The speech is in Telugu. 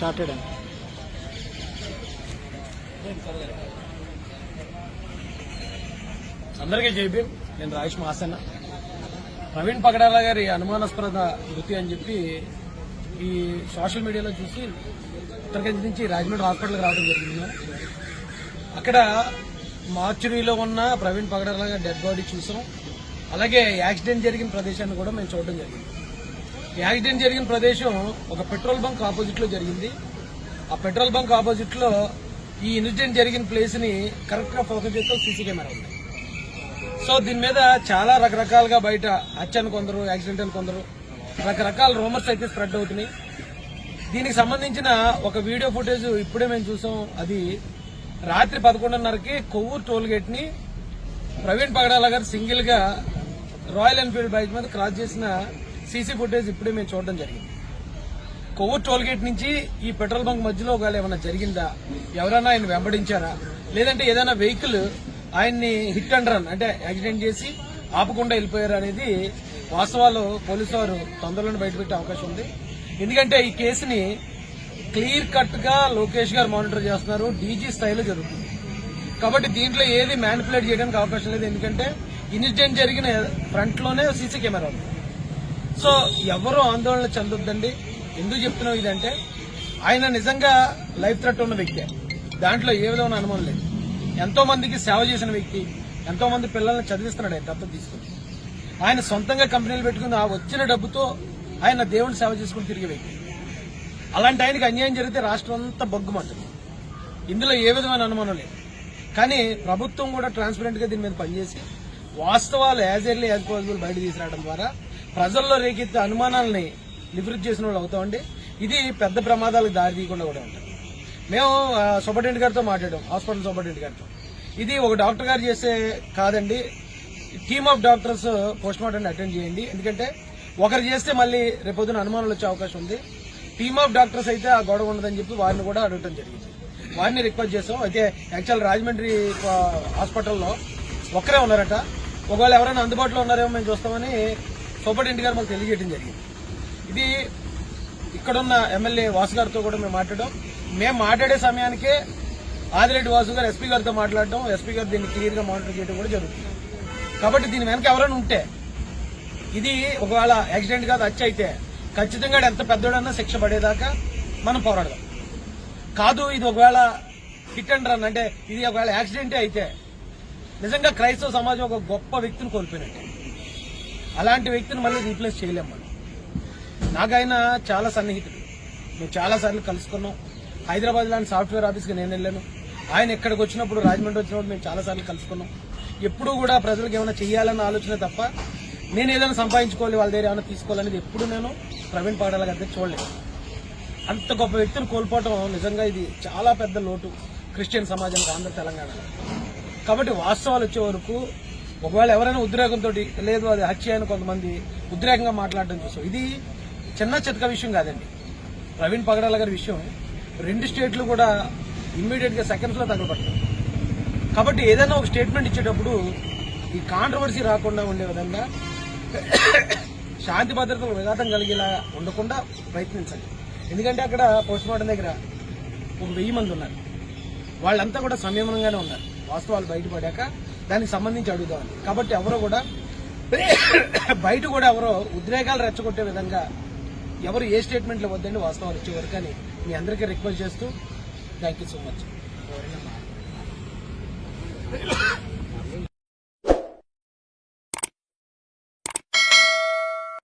స్టార్టెడ్ అందరికీ జైబీ. నేను రాజేష్ మహాసన్న. ప్రవీణ్ పగడాల గారి అనుమానాస్పద మృతి అని చెప్పి ఈ సోషల్ మీడియాలో చూసి ఉత్తరకాశీ నుంచి రాజమండ్రి హాస్పిటల్కి రావడం జరిగింది. అక్కడ మార్చురీలో ఉన్న ప్రవీణ్ పగడాల గారి డెడ్ బాడీ చూసాం. అలాగే యాక్సిడెంట్ జరిగిన ప్రదేశాన్ని కూడా మేము చూడడం జరిగింది. యాక్సిడెంట్ జరిగిన ప్రదేశం ఒక పెట్రోల్ బంక్ ఆపోజిట్ లో జరిగింది. ఆ పెట్రోల్ బంక్ ఆపోజిట్ లో ఈ ఇన్సిడెంట్ జరిగిన ప్లేస్ ని కరెక్ట్ గా ఫోకస్ చేస్తూ సీసీ కెమెరా ఉంది. సో దీని మీద చాలా రకరకాలుగా బయట హత్యను కొందరు, యాక్సిడెంట్ కొందరు, రకరకాల రూమర్స్ అయితే స్ప్రెడ్ అవుతున్నాయి. దీనికి సంబంధించిన ఒక వీడియో ఫుటేజ్ ఇప్పుడే మేము చూసాం. అది రాత్రి 11:30కి కొవ్వూరు టోల్ గేట్ ని ప్రవీణ్ పగడాల గారు సింగిల్ గా రాయల్ ఎన్ఫీల్డ్ బైక్ మీద క్రాస్ చేసిన సీసీ ఫుటేజ్ ఇప్పుడే మేము చూడడం జరిగింది. కొవ్వూరు టోల్ గేట్ నుంచి ఈ పెట్రోల్ బంక్ మధ్యలో ఒకవేళ ఏమైనా జరిగిందా, ఎవరైనా ఆయన వెంబడించారా, లేదంటే ఏదైనా వెహికల్ ఆయన్ని హిట్ అండ్ రన్ అంటే యాక్సిడెంట్ చేసి ఆపకుండా వెళ్ళిపోయారు అనేది వాస్తవాలు పోలీసు వారు తొందరలోనే బయటపెట్టే అవకాశం ఉంది. ఎందుకంటే ఈ కేసుని క్లియర్ కట్ గా లోకేష్ గారు మానిటర్ చేస్తున్నారు. డీజీ స్థాయిలో జరుగుతుంది. కాబట్టి దీంట్లో ఏది మ్యానిపులేట్ చేయడానికి అవకాశం లేదు. ఎందుకంటే ఇన్సిడెంట్ జరిగిన ఫ్రంట్ లోనే సీసీ కెమెరా ఉంది. సో ఎవరూ ఆందోళన చెందొద్దండి. ఎందుకు చెప్తున్నాం ఇదంటే ఆయన నిజంగా లైఫ్ థ్రెట్ ఉన్న వ్యక్తే. దాంట్లో ఏ విధమైన అనుమానం లేదు. ఎంతో మందికి సేవ చేసిన వ్యక్తి, ఎంతో మంది పిల్లల్ని చదివిస్తున్నాడు ఆయన దత్తత తీసుకుని. ఆయన సొంతంగా కంపెనీలు పెట్టుకుని ఆ వచ్చిన డబ్బుతో ఆయన దేవుని సేవ చేసుకుని తిరిగే వ్యక్తి. అలాంటి ఆయనకి అన్యాయం జరిగితే రాష్ట్రం అంతా బొగ్గుమంటుంది. ఇందులో ఏ విధమైన అనుమానం లేదు. కానీ ప్రభుత్వం కూడా ట్రాన్స్పరెంట్ గా దీని మీద పనిచేసి వాస్తవాలు యాజ్ ఎర్లీ యాజ్ పాసిబుల్ బయట తీసుకురావడం ద్వారా ప్రజల్లో రేకెత్తే అనుమానాలని నివృత్తి చేసిన వాళ్ళు అవుతామండి. ఇది పెద్ద ప్రమాదాలకు దారి తీయకుండా కూడా ఉంటుంది. మేము సూపరింటెండెంట్ గారితో మాట్లాడాం, హాస్పిటల్ సూపరింటెండెంట్ గారితో. ఇది ఒక డాక్టర్ గారు చేసే కాదండి, team of doctors post mortem attend చేయండి. ఎందుకంటే ఒకరు చేస్తే మళ్ళీ రేపొద్దున అనుమానాలు వచ్చే అవకాశం ఉంది. టీమ్ ఆఫ్ డాక్టర్స్ అయితే ఆ గొడవ ఉండదని చెప్పి వారిని కూడా అడగటం జరిగింది. వారిని రిక్వెస్ట్ చేసాం. అయితే యాక్చువల్ రాజమండ్రి హాస్పిటల్లో ఒక్కరే ఉన్నారట. ఒకవేళ ఎవరైనా అందుబాటులో ఉన్నారేమో మేము చూస్తామని సూపరింటెండెంట్ గారు మాకు తెలియజేయడం జరిగింది. ఇది ఇక్కడున్న ఎమ్మెల్యే వాసు గారితో కూడా మేము మాట్లాడాం. మేము మాట్లాడే సమయానికే ఆదిరెడ్డి వాసు గారు ఎస్పీ గారితో మాట్లాడడం, ఎస్పీ గారు దీన్ని క్లియర్ గా మానిటర్ చేయడం కూడా జరుగుతుంది. కాబట్టి దీని వెనక ఎవరైనా ఉంటే ఇది ఒకవేళ యాక్సిడెంట్ కాదు హత్య అయితే ఖచ్చితంగా ఎంత పెద్దోడన్నా శిక్ష పడేదాకా మనం పోరాడదాం. కాదు ఇది ఒకవేళ హిట్ అండ్ రన్ అంటే ఇది ఒకవేళ యాక్సిడెంటే అయితే నిజంగా క్రైస్తవ సమాజం ఒక గొప్ప వ్యక్తిని కోల్పోయినట్టే. అలాంటి వ్యక్తిని మళ్ళీ రీప్లేస్ చేయలేం మనం. నాకైనా చాలా సన్నిహితుడు. మేము చాలా సార్లు కలుసుకున్నాం. హైదరాబాద్ లాంటి సాఫ్ట్వేర్ ఆఫీస్కి నేను వెళ్ళాను. ఆయన ఇక్కడికి వచ్చినప్పుడు, రాజమండ్రి వచ్చినప్పుడు మేము చాలా సార్లు కలుసుకున్నాం. ఎప్పుడూ కూడా ప్రజలకు ఏమైనా చేయాలన్న ఆలోచన తప్ప నేను ఏదైనా సంపాదించుకోవాలి, వాళ్ళ దగ్గర ఏమైనా తీసుకోవాలనేది ఎప్పుడు నేను ప్రవీణ్ పగడాల గారి దగ్గర చూడలేదు. అంత గొప్ప వ్యక్తిని కోల్పోవటం నిజంగా ఇది చాలా పెద్ద లోటు క్రిస్టియన్ సమాజానికి ఆంధ్ర తెలంగాణలో. కాబట్టి వాస్తవాలు వచ్చే వరకు ఒకవేళ ఎవరైనా ఉద్రేకంతో లేదు అది హత్య అని కొంతమంది ఉద్రేకంగా మాట్లాడడం చూసాం. ఇది చిన్న చితక విషయం కాదండి. ప్రవీణ్ పగడాల గారి విషయం 2 స్టేట్లు కూడా ఇమ్మీడియట్ గా సెకండ్స్ లో తగలబడతాయి. కాబట్టి ఏదైనా ఒక స్టేట్మెంట్ ఇచ్చేటప్పుడు ఈ కాంట్రవర్సీ రాకుండా ఉండే విధంగా శాంతి భద్రతలకు విఘాతం కలిగేలా ఉండకుండా ప్రయత్నించాలి. ఎందుకంటే అక్కడ పోస్ట్ మార్టం దగ్గర ఒక 1000 మంది ఉన్నారు. వాళ్ళంతా కూడా సంయమనంగానే ఉన్నారు. వాస్తవాలు బయటపడాక దానికి సంబంధించి అడుగుదామని. కాబట్టి ఎవరో కూడా బయట కూడా ఎవరో ఉద్రేకాలు రెచ్చగొట్టే విధంగా ఎవరు ఏ స్టేట్మెంట్లు వద్దండి వాస్తవాలు వచ్చే వరకు అని మీ అందరికీ రిక్వెస్ట్ చేస్తూ థ్యాంక్ యూ సో మచ్.